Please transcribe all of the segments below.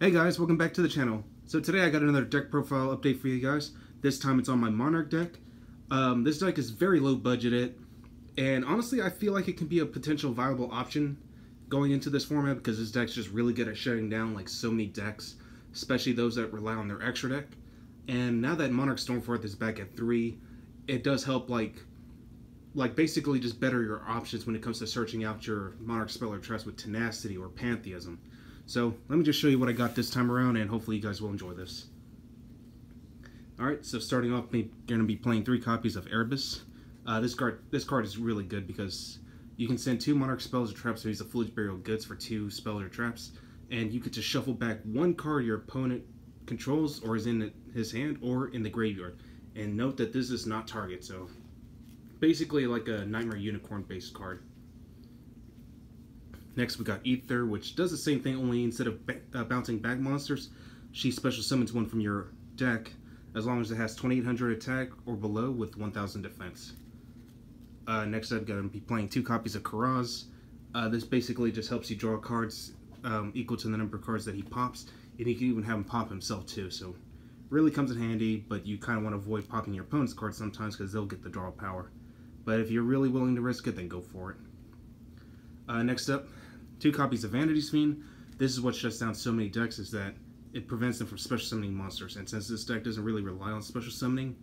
Hey guys, welcome back to the channel. So today I got another deck profile update for you guys. This time it's on my Monarch deck. This deck is very low budgeted, and honestly I feel like it can be a potential viable option going into this format because this deck's just really good at shutting down like so many decks, especially those that rely on their extra deck. And now that Monarch Stormforth is back at 3, it does help like basically just better your options when it comes to searching out your Monarch spell or traps with Tenacity or Pantheism. So let me just show you what I got this time around, and hopefully you guys will enjoy this. Alright, so starting off, we're going to be playing 3 copies of Erebus. This card is really good because you can send 2 Monarch spells or traps to use the Foolish Burial Goods for 2 spells or traps, and you could just shuffle back 1 card your opponent controls or is in his hand or in the graveyard. And note that this is not target, so basically like a Nightmare Unicorn based card. Next we got Ether, which does the same thing, only instead of bouncing back monsters, she special summons one from your deck as long as it has 2800 attack or below with 1000 defense. Next I've got to be playing 2 copies of Karaz. This basically just helps you draw cards equal to the number of cards that he pops, and you can even have him pop himself too, so really comes in handy, but you kind of want to avoid popping your opponent's cards sometimes because they'll get the draw power. But if you're really willing to risk it, then go for it. Next up, 2 copies of Vanity's Fiend. This is what shuts down so many decks, is that it prevents them from special summoning monsters. And since this deck doesn't really rely on special summoning,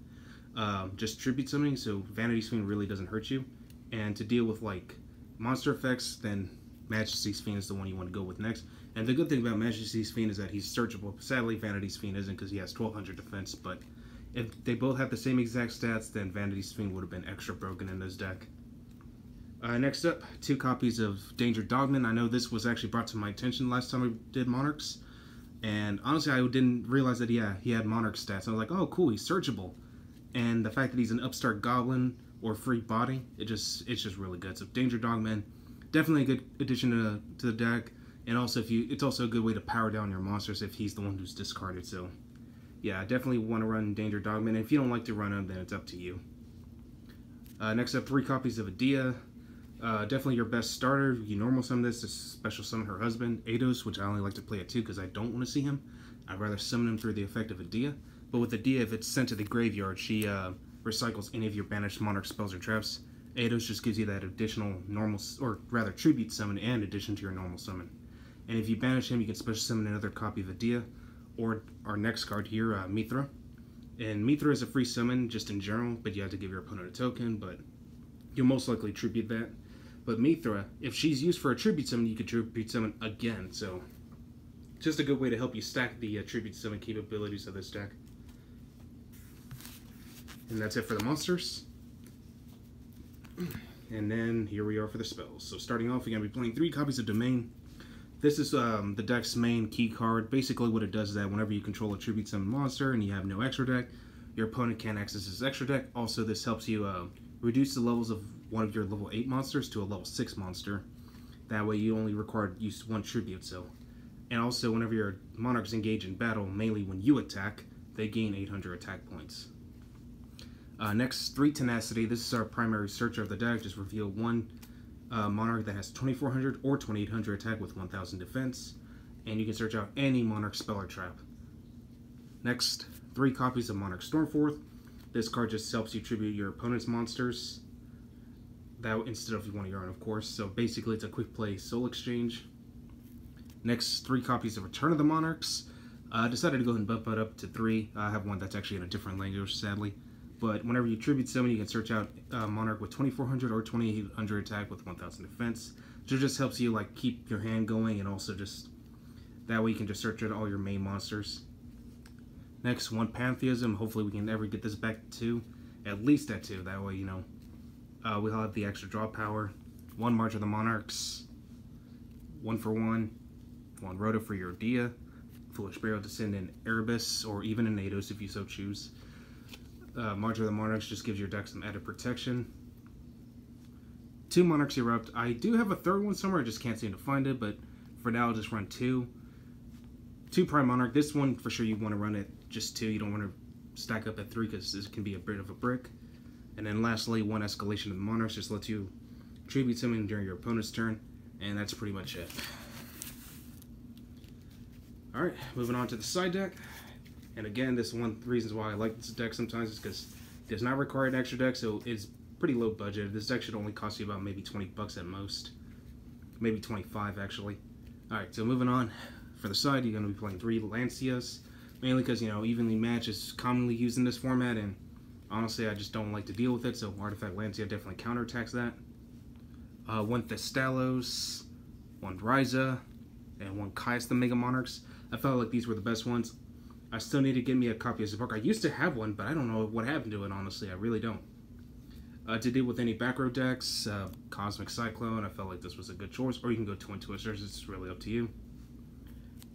just tribute summoning, so Vanity's Fiend really doesn't hurt you. And to deal with like monster effects, then Majesty's Fiend is the one you want to go with next. And the good thing about Majesty's Fiend is that he's searchable. Sadly, Vanity's Fiend isn't because he has 1200 defense, but if they both have the same exact stats, then Vanity's Fiend would have been extra broken in this deck. Next up, 2 copies of Dogman. I know this was actually brought to my attention last time I did Monarchs, and honestly I didn't realize that he had Monarch stats. I was like, oh cool, he's searchable, and the fact that he's an upstart goblin or free body, it's just really good. So Dogman, definitely a good addition to the deck, and also it's also a good way to power down your monsters if he's the one who's discarded. So yeah, I definitely want to run Dogman, and if you don't like to run him, then it's up to you. Next up, 3 copies of Adia. Definitely your best starter. You normal summon this to special summon her husband, Eidos, which I only like to play at 2 because I don't want to see him. I'd rather summon him through the effect of Adia. But with Adia, if it's sent to the graveyard, she recycles any of your banished Monarch spells or traps. Eidos just gives you that additional normal, or rather tribute summon in addition to your normal summon. And if you banish him, you can special summon another copy of Adia, or our next card here, Mithra. And Mithra is a free summon just in general, but you have to give your opponent a token, but you'll most likely tribute that. But Mithra, if she's used for a tribute summon, you can tribute summon again. So, just a good way to help you stack the tribute summon capabilities of this deck. And that's it for the monsters. And then here we are for the spells. So starting off, we're going to be playing 3 copies of Domain. This is the deck's main key card. Basically what it does is that whenever you control a tribute summon monster and you have no extra deck, your opponent can't access his extra deck. Also, this helps you reduce the levels of one of your level 8 monsters to a level 6 monster. That way you only require use 1 tribute. So, and also whenever your Monarchs engage in battle, mainly when you attack, they gain 800 attack points. Next, 3 Tenacity. This is our primary searcher of the deck. Just reveal 1 Monarch that has 2400 or 2800 attack with 1000 defense, and you can search out any Monarch spell or trap. Next, 3 copies of Monarch Stormforth. This card just helps you tribute your opponent's monsters, that instead of one of your own, of course. So basically it's a quick play soul exchange. Next, 3 copies of Return of the Monarchs. I decided to go ahead and bump it up to 3. I have one that's actually in a different language, sadly. But whenever you tribute summon, you can search out Monarch with 2400 or 2800 attack with 1000 defense. So it just helps you like keep your hand going, and also just that way you can just search out all your main monsters. Next, 1 Pantheism. Hopefully we can ever get this back to 2, at least at 2. That way, you know, we'll have the extra draw power. 1 March of the Monarchs, 1 for 1 Rhoda for your Dia, Foolish Burial to send in Erebus or even in Eidos if you so choose. March of the Monarchs just gives your deck some added protection. 2 Monarchs Erupt. I do have a 3rd one somewhere, I just can't seem to find it, but for now I'll just run 2. 2 Prime Monarch. This one for sure you want to run it just 2. You don't want to stack up at 3 because this can be a bit of a brick. And then lastly, 1 Escalation of the Monarchs. Just lets you tribute summon during your opponent's turn, and that's pretty much it. Alright, moving on to the side deck. And again, this is one of the reasons why I like this deck sometimes is because it does not require an extra deck, so it's pretty low budget. This deck should only cost you about maybe 20 bucks at most. Maybe 25 actually. Alright, so moving on. For the side, you're going to be playing 3 Lancias. Mainly because, you know, evenly match is commonly used in this format, and honestly, I just don't like to deal with it, so Artifact Lancia definitely counterattacks that. 1 Thestalos, 1 Ryza, and 1 Caius the Mega Monarchs. I felt like these were the best ones. I still need to get me a copy of Zippork. I used to have one, but I don't know what happened to it, honestly. I really don't. To deal with any back row decks, Cosmic Cyclone, I felt like this was a good choice. Or you can go Twin Twisters, it's really up to you.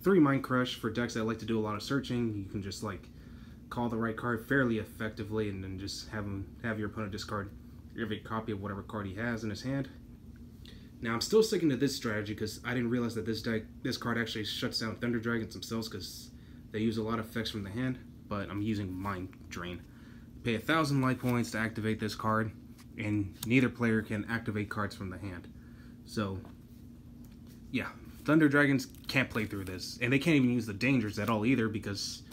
3 Mind Crush for decks that like to do a lot of searching. You can just, like, call the right card fairly effectively and then just have your opponent discard every copy of whatever card he has in his hand. Now, I'm still sticking to this strategy because I didn't realize that this card actually shuts down Thunder Dragons themselves because they use a lot of effects from the hand, but I'm using Mind Drain. Pay 1,000 life points to activate this card, and neither player can activate cards from the hand. So, yeah, Thunder Dragons can't play through this, and they can't even use the dangers at all either because,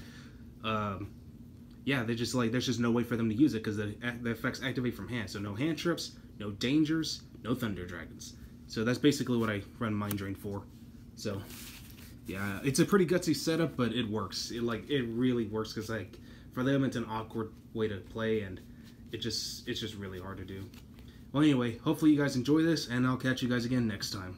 yeah, there's just no way for them to use it because the effects activate from hand. So no hand trips, no dangers, no Thunder Dragons. So that's basically what I run Mind Drain for. So, yeah, it's a pretty gutsy setup, but it works. It really works because, like, for them it's an awkward way to play, and it's just really hard to do. Well, anyway, hopefully you guys enjoy this, and I'll catch you guys again next time.